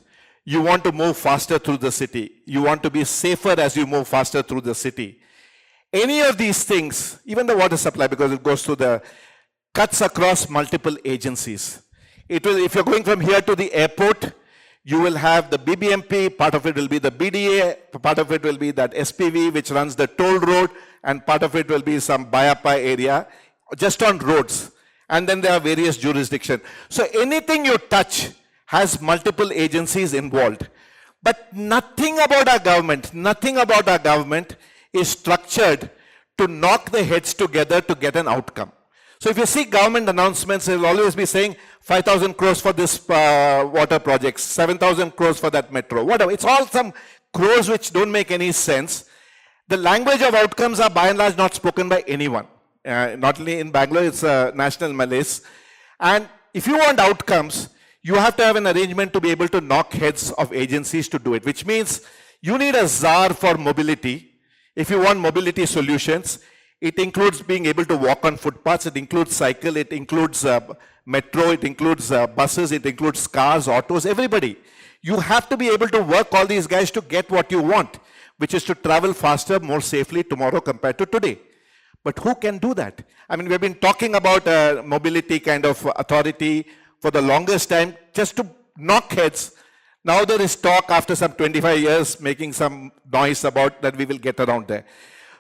You want to move faster through the city. You want to be safer as you move faster through the city. Any of these things, even the water supply, because it goes through cuts across multiple agencies. If you're going from here to the airport, you will have the BBMP, part of it will be the BDA, part of it will be that SPV, which runs the toll road, and part of it will be some Bayappa area, just on roads. And then there are various jurisdictions. So anything you touch has multiple agencies involved. But nothing about our government is structured to knock the heads together to get an outcome. So if you see government announcements, it will always be saying 5,000 crores for this water project, 7,000 crores for that metro, whatever. It's all some crores which don't make any sense. The language of outcomes are by and large not spoken by anyone. Not only in Bangalore, it's a national malaise. And if you want outcomes, you have to have an arrangement to be able to knock heads of agencies to do it, which means you need a czar for mobility. If you want mobility solutions, it includes being able to walk on footpaths, it includes cycle, it includes metro, it includes buses, it includes cars, autos, everybody. You have to be able to work all these guys to get what you want, which is to travel faster, more safely tomorrow compared to today. But who can do that? I mean, we've been talking about a mobility kind of authority for the longest time, just to knock heads. Now there is talk after some 25 years making some noise about that we will get around there.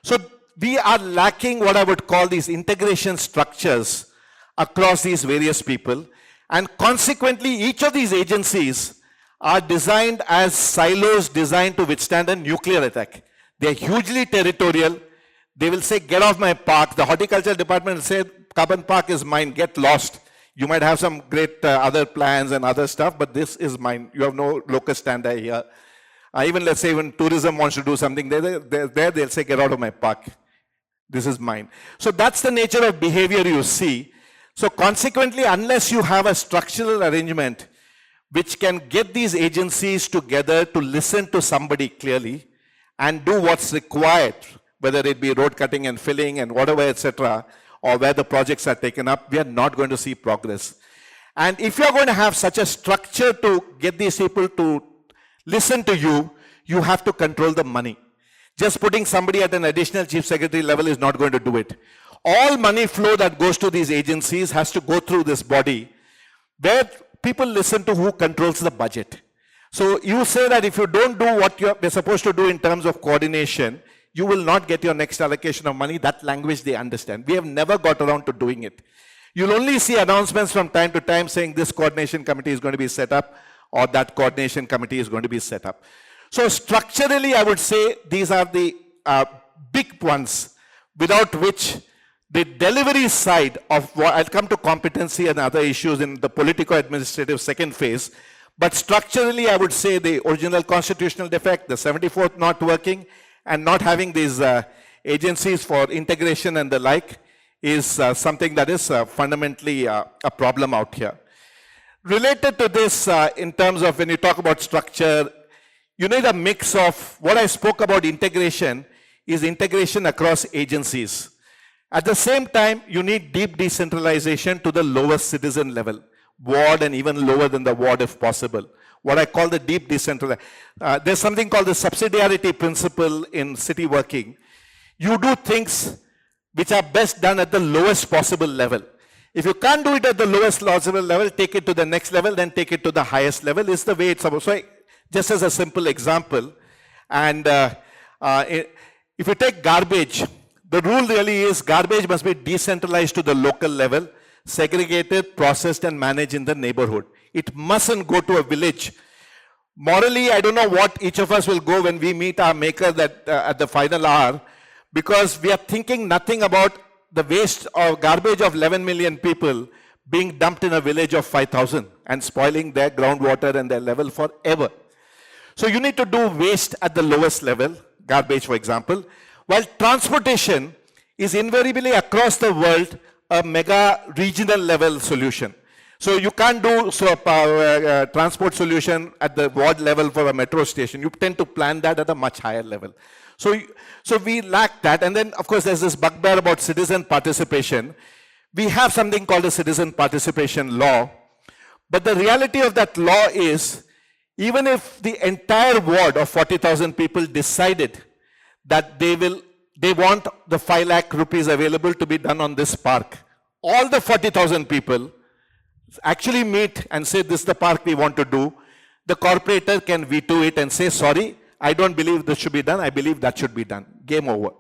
So we are lacking what I would call these integration structures across these various people. And consequently, each of these agencies are designed as silos designed to withstand a nuclear attack. They're hugely territorial. They will say, get off my park. The horticulture department will say, Carbon Park is mine, get lost. You might have some great other plans and other stuff, but this is mine. You have no locus standi here. Even let's say when tourism wants to do something, they'll say, get out of my park. This is mine. So that's the nature of behavior you see. So consequently, unless you have a structural arrangement which can get these agencies together to listen to somebody clearly and do what's required, whether it be road cutting and filling and whatever, etc., or where the projects are taken up, we are not going to see progress. And if you're going to have such a structure to get these people to listen to you, you have to control the money. Just putting somebody at an additional chief secretary level is not going to do it. All money flow that goes to these agencies has to go through this body, where people listen to who controls the budget. So you say that if you don't do what they're supposed to do in terms of coordination, you will not get your next allocation of money. That language they understand. We have never got around to doing it. You'll only see announcements from time to time saying this coordination committee is going to be set up or that coordination committee is going to be set up. So structurally, I would say these are the big ones without which the delivery side of what I'll come to competency and other issues in the politico-administrative second phase. But structurally, I would say the original constitutional defect, the 74th not working, and not having these agencies for integration and the like is something that is fundamentally a problem out here. Related to this, in terms of when you talk about structure, you need a mix of what I spoke about integration is integration across agencies. At the same time, you need deep decentralization to the lowest citizen level, ward and even lower than the ward if possible. What I call the deep decentralization. There's something called the subsidiarity principle in city working. You do things which are best done at the lowest possible level. If you can't do it at the lowest possible level, take it to the next level, then take it to the highest level is the way it's supposed to. So just as a simple example, and if you take garbage, the rule really is garbage must be decentralized to the local level, segregated, processed, and managed in the neighborhood. It mustn't go to a village. Morally, I don't know what each of us will go when we meet our maker that at the final hour, because we are thinking nothing about the waste or garbage of 11 million people being dumped in a village of 5,000 and spoiling their groundwater and their level forever. So you need to do waste at the lowest level, garbage for example, while transportation is invariably across the world a mega regional level solution. So you can't do transport solution at the ward level for a metro station. You tend to plan that at a much higher level. So we lack that. And then, of course, there's this bugbear about citizen participation. We have something called a citizen participation law. But the reality of that law is, even if the entire ward of 40,000 people decided that they want the 5 lakh rupees available to be done on this park, all the 40,000 people actually meet and say, this is the park we want to do. The corporator can veto it and say, sorry, I don't believe this should be done. I believe that should be done. Game over.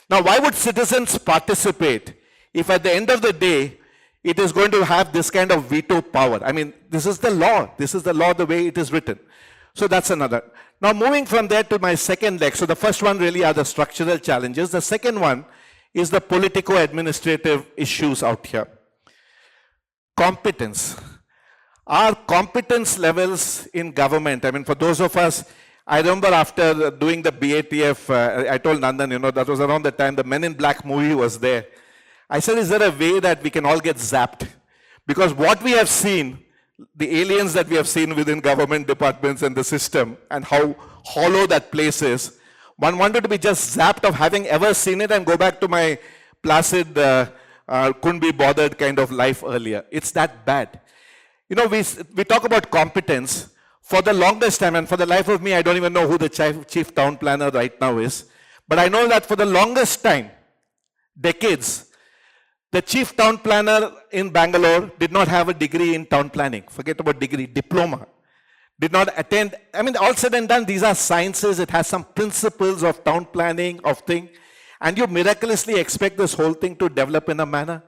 Now, why would citizens participate if at the end of the day, it is going to have this kind of veto power? I mean, this is the law. This is the law the way it is written. So that's another. Now, moving from there to my second leg. So the first one really are the structural challenges. The second one is the politico-administrative issues out here. Competence. Our competence levels in government, I mean, for those of us, I remember after doing the BATF, I told Nandan, that was around the time the Men in Black movie was there. I said, is there a way that we can all get zapped? Because what we have seen, the aliens that we have seen within government departments and the system, and how hollow that place is, one wanted to be just zapped of having ever seen it and go back to my placid, couldn't be bothered kind of life earlier. It's that bad. We talk about competence. For the longest time, and for the life of me, I don't even know who the chief town planner right now is. But I know that for the longest time, decades, the chief town planner in Bangalore did not have a degree in town planning. Forget about degree, diploma. Did not attend. I mean, all said and done, these are sciences. It has some principles of town planning, of thing. And you miraculously expect this whole thing to develop in a manner.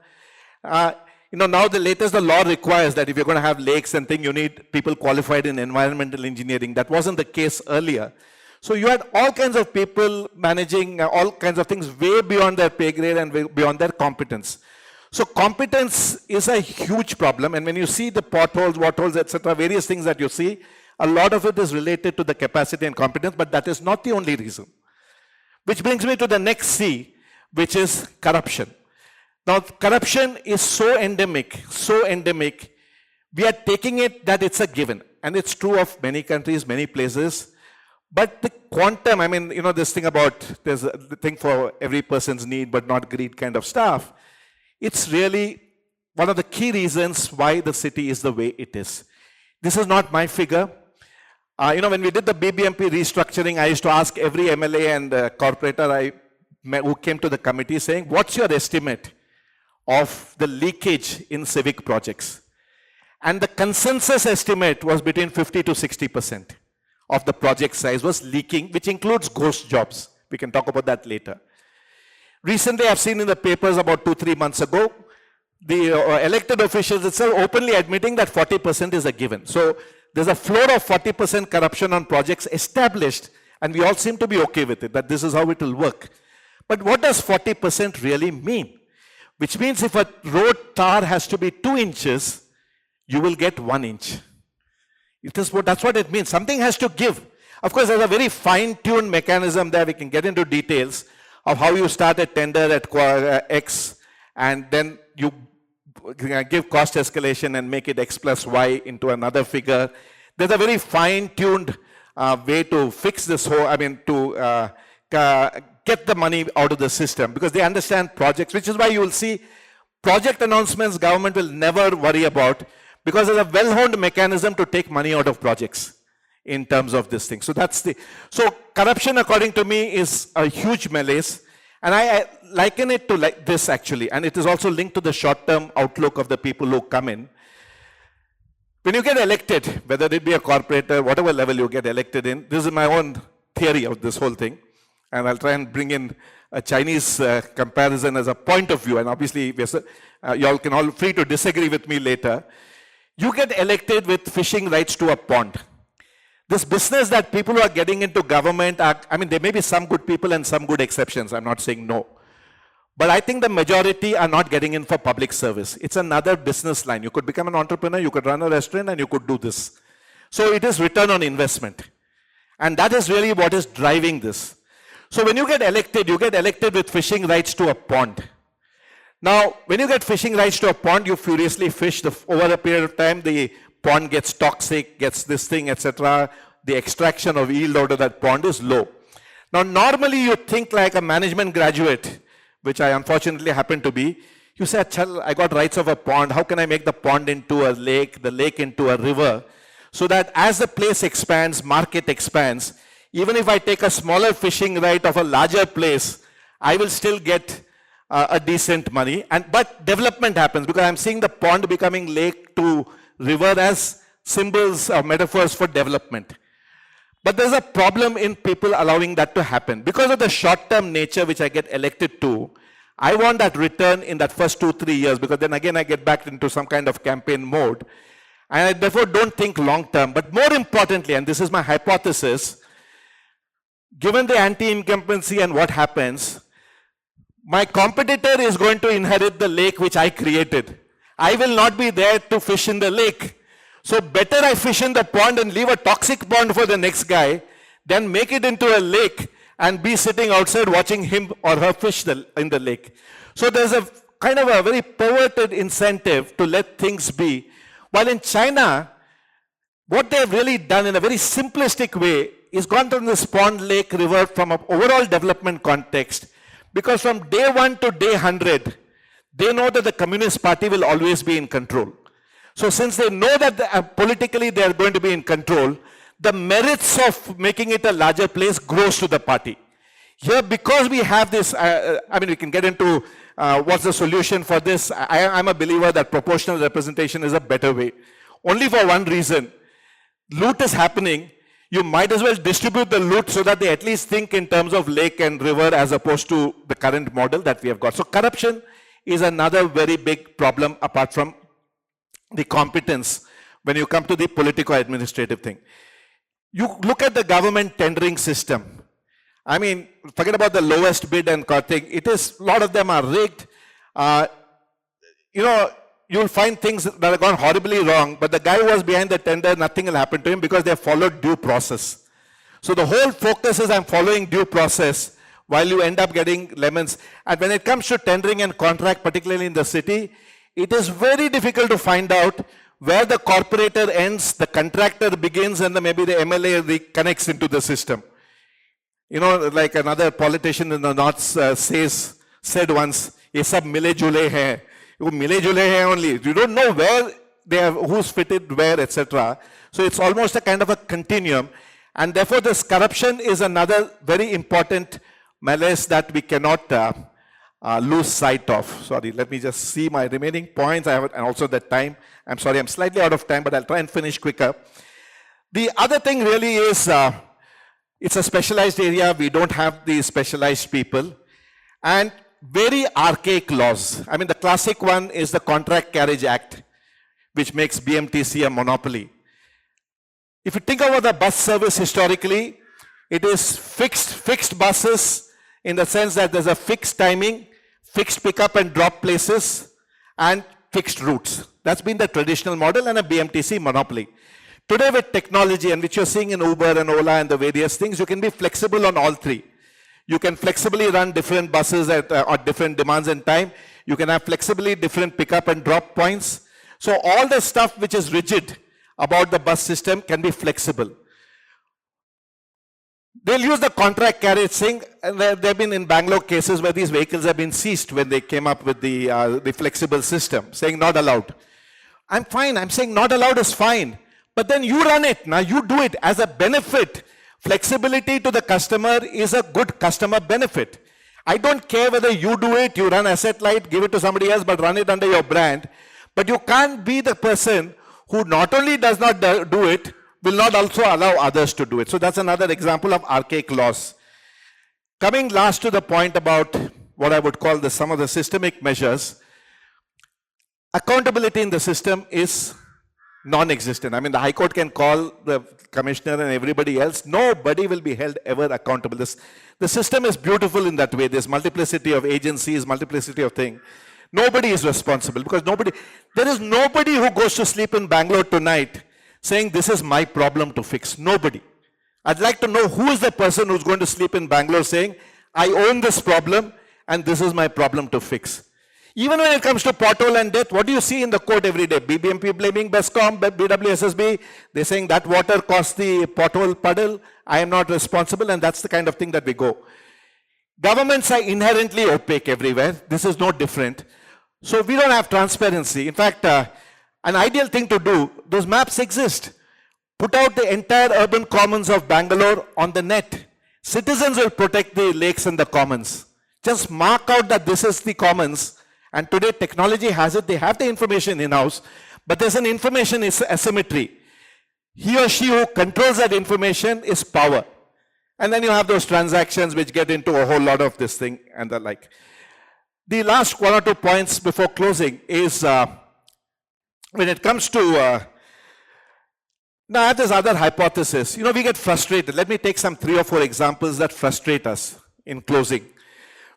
Now the law requires that if you're going to have lakes and things, you need people qualified in environmental engineering. That wasn't the case earlier. So you had all kinds of people managing all kinds of things way beyond their pay grade and way beyond their competence. So competence is a huge problem. And when you see the potholes, wattholes, etc., various things that you see, a lot of it is related to the capacity and competence, but that is not the only reason. Which brings me to the next C, which is corruption. Now, corruption is so endemic, we are taking it that it's a given. And it's true of many countries, many places. But the quantum, I mean, this thing about, there's the thing for every person's need, but not greed kind of stuff. It's really one of the key reasons why the city is the way it is. This is not my figure. When we did the BBMP restructuring, I used to ask every MLA and corporator who came to the committee saying, what's your estimate of the leakage in civic projects? And the consensus estimate was between 50 to 60% of the project size was leaking, which includes ghost jobs. We can talk about that later. Recently, I've seen in the papers about 2-3 months ago, the elected officials itself openly admitting that 40% is a given. So there's a floor of 40% corruption on projects established, and we all seem to be okay with it, that this is how it will work. But what does 40% really mean? Which means if a road tar has to be 2 inches, you will get 1 inch. That's what it means. Something has to give. Of course, there's a very fine-tuned mechanism there. We can get into details of how you start a tender at X, and then you give cost escalation and make it X plus Y into another figure. There's a very fine-tuned way to fix this whole, to get the money out of the system, because they understand projects, which is why you will see project announcements government will never worry about, because there's a well-honed mechanism to take money out of projects in terms of this thing. So so corruption, according to me, is a huge malaise, and I liken it to like this actually, and it is also linked to the short-term outlook of the people who come in. When you get elected, whether it be a corporator, whatever level you get elected in, this is my own theory of this whole thing. And I'll try and bring in a Chinese comparison as a point of view. And obviously, you all can all free to disagree with me later. You get elected with fishing rights to a pond. This business that people who are getting into government there may be some good people and some good exceptions. I'm not saying no. But I think the majority are not getting in for public service. It's another business line. You could become an entrepreneur, you could run a restaurant, and you could do this. So it is return on investment. And that is really what is driving this. So when you get elected with fishing rights to a pond. Now, when you get fishing rights to a pond, you furiously fish. Over a period of time, the pond gets toxic, gets this thing, etc. The extraction of yield out of that pond is low. Now, normally you think like a management graduate, which I unfortunately happen to be. You say, I got rights of a pond. How can I make the pond into a lake, the lake into a river? So that as the place expands, market expands, even if I take a smaller fishing right of a larger place, I will still get a decent money. But development happens, because I'm seeing the pond becoming lake to river as symbols or metaphors for development. But there's a problem in people allowing that to happen. Because of the short-term nature which I get elected to, I want that return in that first 2-3 years, because then again I get back into some kind of campaign mode. And I therefore don't think long-term. But more importantly, and this is my hypothesis, given the anti-incumbency and what happens, My competitor is going to inherit the lake which I created. I will not be there to fish in the lake. So better I fish in the pond and leave a toxic pond for the next guy than make it into a lake and be sitting outside watching him or her fish in the lake. So there's a kind of a very perverted incentive to let things be. While in China, what they've really done in a very simplistic way is gone from this pond, lake, river from an overall development context. Because from day 1 to day 100, they know that the Communist Party will always be in control. So since they know that politically they are going to be in control, the merits of making it a larger place grows to the party. Here, because we have this, we can get into what's the solution for this. I'm a believer that proportional representation is a better way. Only for one reason. Loot is happening. You might as well distribute the loot so that they at least think in terms of lake and river as opposed to the current model that we have got. So corruption is another very big problem apart from the competence when you come to the politico-administrative thing. You look at the government tendering system. I mean, forget about the lowest bid and thing. It is, a lot of them are rigged. You'll find things that have gone horribly wrong, but the guy who was behind the tender, nothing will happen to him because they have followed due process. So the whole focus is I'm following due process while you end up getting lemons. And when it comes to tendering and contract, particularly in the city, it is very difficult to find out where the corporator ends, the contractor begins, and maybe the MLA reconnects into the system. Like another politician in the north said once, "Ye sab mile jule hai." Mile jule hai only. You don't know where they have, who's fitted where, etc. So it's almost a kind of a continuum, and therefore this corruption is another very important malaise that we cannot lose sight of. Sorry, let me just see my remaining points. I have, and also the time. I'm sorry, I'm slightly out of time, but I'll try and finish quicker. The other thing really is, it's a specialized area. We don't have the specialized people. And very archaic laws. I mean, the classic one is the Contract Carriage Act, which makes BMTC a monopoly. If you think about the bus service historically, it is fixed buses in the sense that there's a fixed timing, fixed pickup and drop places, and fixed routes. That's been the traditional model and a BMTC monopoly. Today with technology, and which you're seeing in Uber and Ola and the various things, you can be flexible on all three. You can flexibly run different buses at different demands and time. You can have flexibly different pickup and drop points. So all the stuff which is rigid about the bus system can be flexible. They'll use the contract carriage thing, and there have been in Bangalore cases where these vehicles have been seized when they came up with the flexible system, saying not allowed. I'm fine, I'm saying not allowed is fine. But then you run it, now you do it as a benefit. Flexibility to the customer is a good customer benefit. I don't care whether you do it, you run asset light, give it to somebody else, but run it under your brand. But you can't be the person who not only does not do it, will not also allow others to do it. So that's another example of archaic laws. Coming last to the point about what I would call some of the systemic measures, accountability in the system is non-existent. I mean, the High Court can call the commissioner and everybody else. Nobody will be held ever accountable. The system is beautiful in that way. There's multiplicity of agencies, multiplicity of things. Nobody is responsible because there is nobody who goes to sleep in Bangalore tonight saying this is my problem to fix. Nobody. I'd like to know who is the person who's going to sleep in Bangalore saying, I own this problem and this is my problem to fix. Even when it comes to pothole and death, what do you see in the court every day? BBMP blaming BESCOM, BWSSB, they're saying that water caused the pothole puddle, I am not responsible, and that's the kind of thing that we go. Governments are inherently opaque everywhere. This is no different. So we don't have transparency. In fact, an ideal thing to do, those maps exist. Put out the entire urban commons of Bangalore on the net. Citizens will protect the lakes and the commons. Just mark out that this is the commons. And today technology has it, they have the information in-house, but there's an information asymmetry. He or she who controls that information is power. And then you have those transactions which get into a whole lot of this thing and the like. The last 1 or 2 points before closing is when it comes to, now I have this other hypothesis. We get frustrated. Let me take some 3 or 4 examples that frustrate us in closing.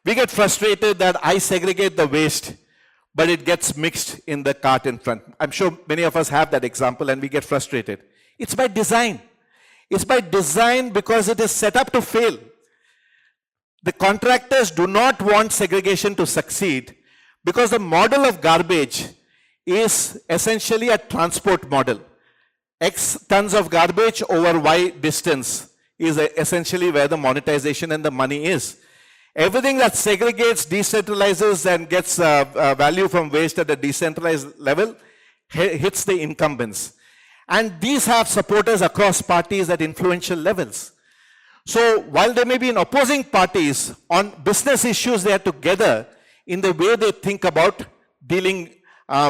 We get frustrated that I segregate the waste, but it gets mixed in the cart in front. I'm sure many of us have that example and we get frustrated. It's by design. It's by design because it is set up to fail. The contractors do not want segregation to succeed because the model of garbage is essentially a transport model. X tons of garbage over Y distance is essentially where the monetization and the money is. Everything that segregates, decentralizes and gets value from waste at a decentralized level hits the incumbents. And these have supporters across parties at influential levels. So while they may be in opposing parties, on business issues they are together in the way they think about dealing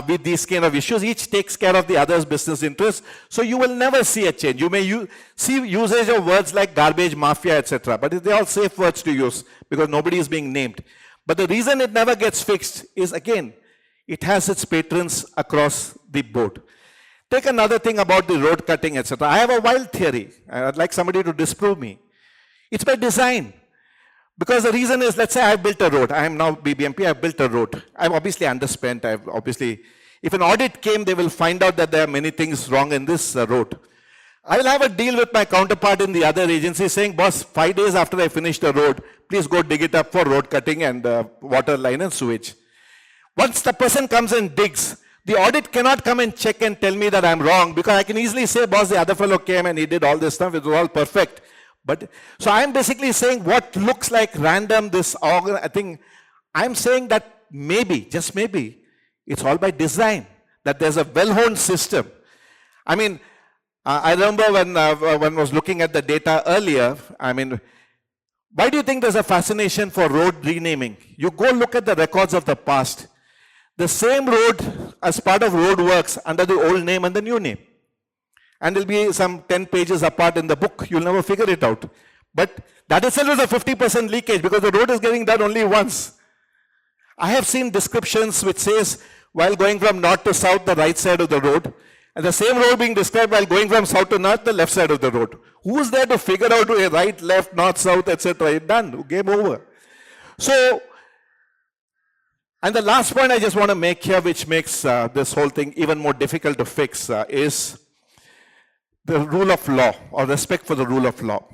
with these kind of issues. Each takes care of the other's business interests. So you will never see a change. You may see usage of words like garbage, mafia, etc. But they're all safe words to use because nobody is being named. But the reason it never gets fixed is, again, it has its patrons across the board. Take another thing about the road cutting, etc. I have a wild theory. I'd like somebody to disprove me. It's by design. Because the reason is, let's say I built a road. I am now BBMP, I've built a road. I'm obviously underspent. If an audit came, they will find out that there are many things wrong in this road. I will have a deal with my counterpart in the other agency saying, boss, 5 days after I finish the road, please go dig it up for road cutting and water line and sewage. Once the person comes and digs, the audit cannot come and check and tell me that I'm wrong because I can easily say, boss, the other fellow came and he did all this stuff. It was all perfect. But so I'm basically saying what looks like random, I think I'm saying that maybe, just maybe, it's all by design, that there's a well-honed system. I mean, I remember when I was looking at the data earlier, why do you think there's a fascination for road renaming? You go look at the records of the past. The same road as part of road works under the old name and the new name. And there'll be some 10 pages apart in the book. You'll never figure it out. But that itself is a 50% leakage because the road is getting done only once. I have seen descriptions which says while going from north to south, the right side of the road. And the same road being described while going from south to north, the left side of the road. Who's there to figure out a right, left, north, south, etc.? It's done. Game over. So, and the last point I just want to make here, which makes this whole thing even more difficult to fix, is the rule of law or respect for the rule of law.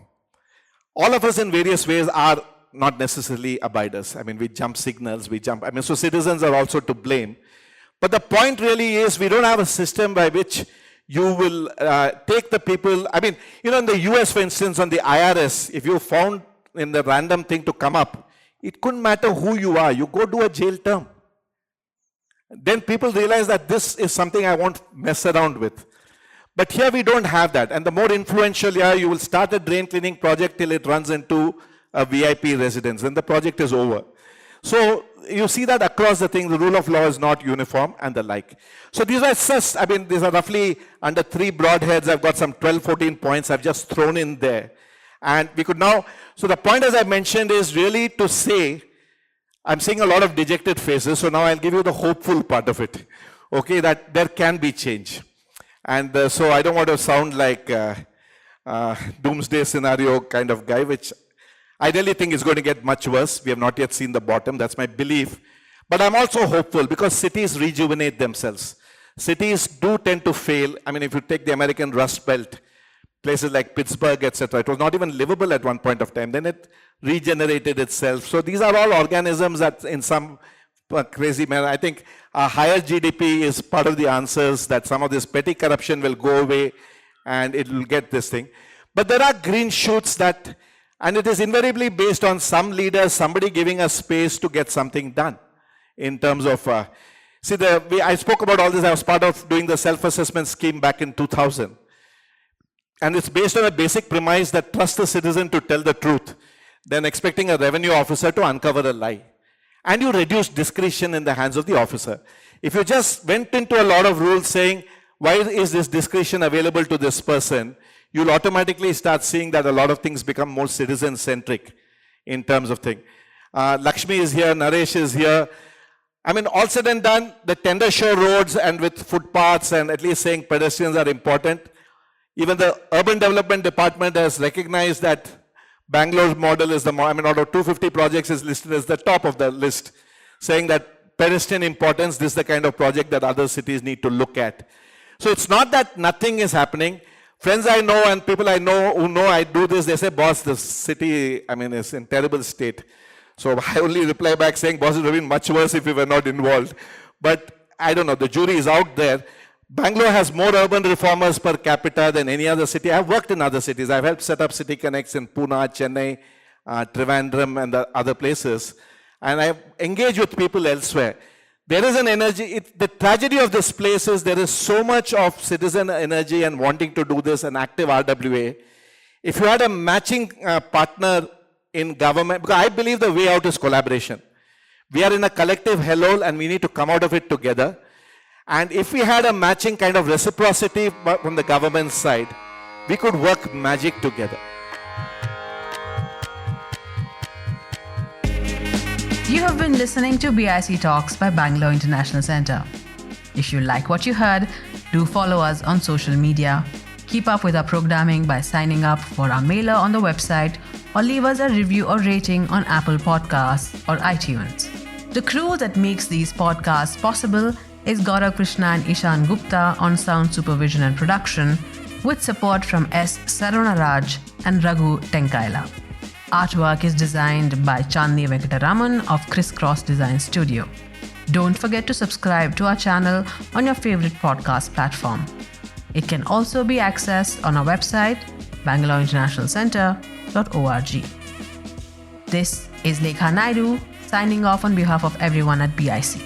All of us in various ways are not necessarily abiders. We jump signals, so citizens are also to blame. But the point really is we don't have a system by which you will take the people. In the US, for instance, on the IRS, if you found in the random thing to come up, it couldn't matter who you are. You go do a jail term. Then people realize that this is something I won't mess around with. But here we don't have that. And the more influential you are, you will start a drain cleaning project till it runs into a VIP residence. Then the project is over. So you see that across the thing, the rule of law is not uniform and the like. So these are just, these are roughly under 3 broad heads. I've got some 12, 14 points I've just thrown in there. And we could now, so the point as I mentioned is really to say, I'm seeing a lot of dejected faces. So now I'll give you the hopeful part of it. Okay, that there can be change. And so I don't want to sound like doomsday scenario kind of guy, which I really think is going to get much worse. We have not yet seen the bottom. That's my belief. But I'm also hopeful because cities rejuvenate themselves. Cities do tend to fail. If you take the American Rust Belt, places like Pittsburgh, etc., it was not even livable at one point of time. Then it regenerated itself. So these are all organisms that in some crazy manner, I think a higher GDP is part of the answers, that some of this petty corruption will go away and it will get this thing. But there are green shoots that, and it is invariably based on some leaders, somebody giving us space to get something done in terms of, I spoke about all this. I was part of doing the self-assessment scheme back in 2000. And it's based on a basic premise that trust the citizen to tell the truth, then expecting a revenue officer to uncover a lie. And you reduce discretion in the hands of the officer. If you just went into a lot of rules saying, why is this discretion available to this person? You'll automatically start seeing that a lot of things become more citizen-centric in terms of thing. Lakshmi is here, Naresh is here. All said and done, the tender show roads and with footpaths and at least saying pedestrians are important. Even the urban development department has recognized that Bangalore model is out of 250 projects is listed as the top of the list, saying that pedestrian importance, this is the kind of project that other cities need to look at. So it's not that nothing is happening. Friends I know and people I know who know I do this, they say, boss, the city, is in terrible state. So I only reply back saying, boss, it would have been much worse if we were not involved. But I don't know, the jury is out there. Bangalore has more urban reformers per capita than any other city. I've worked in other cities. I've helped set up City Connects in Pune, Chennai, Trivandrum and the other places. And I've engaged with people elsewhere. There is an energy. The tragedy of this place is there is so much of citizen energy and wanting to do this, an active RWA. If you had a matching partner in government, because I believe the way out is collaboration. We are in a collective hellhole and we need to come out of it together. And if we had a matching kind of reciprocity from the government side, we could work magic together. You have been listening to BIC Talks by Bangalore International Centre. If you like what you heard, do follow us on social media. Keep up with our programming by signing up for our mailer on the website or leave us a review or rating on Apple Podcasts or iTunes. The crew that makes these podcasts possible is Gaurav Krishna and Ishan Gupta on sound supervision and production, with support from S. Sarunaraj and Raghu Tenkayala. Artwork is designed by Chandni Venkataraman of Crisscross Design Studio. Don't forget to subscribe to our channel on your favorite podcast platform. It can also be accessed on our website, bangaloreinternationalcentre.org. This is Lekha Naidu signing off on behalf of everyone at BIC.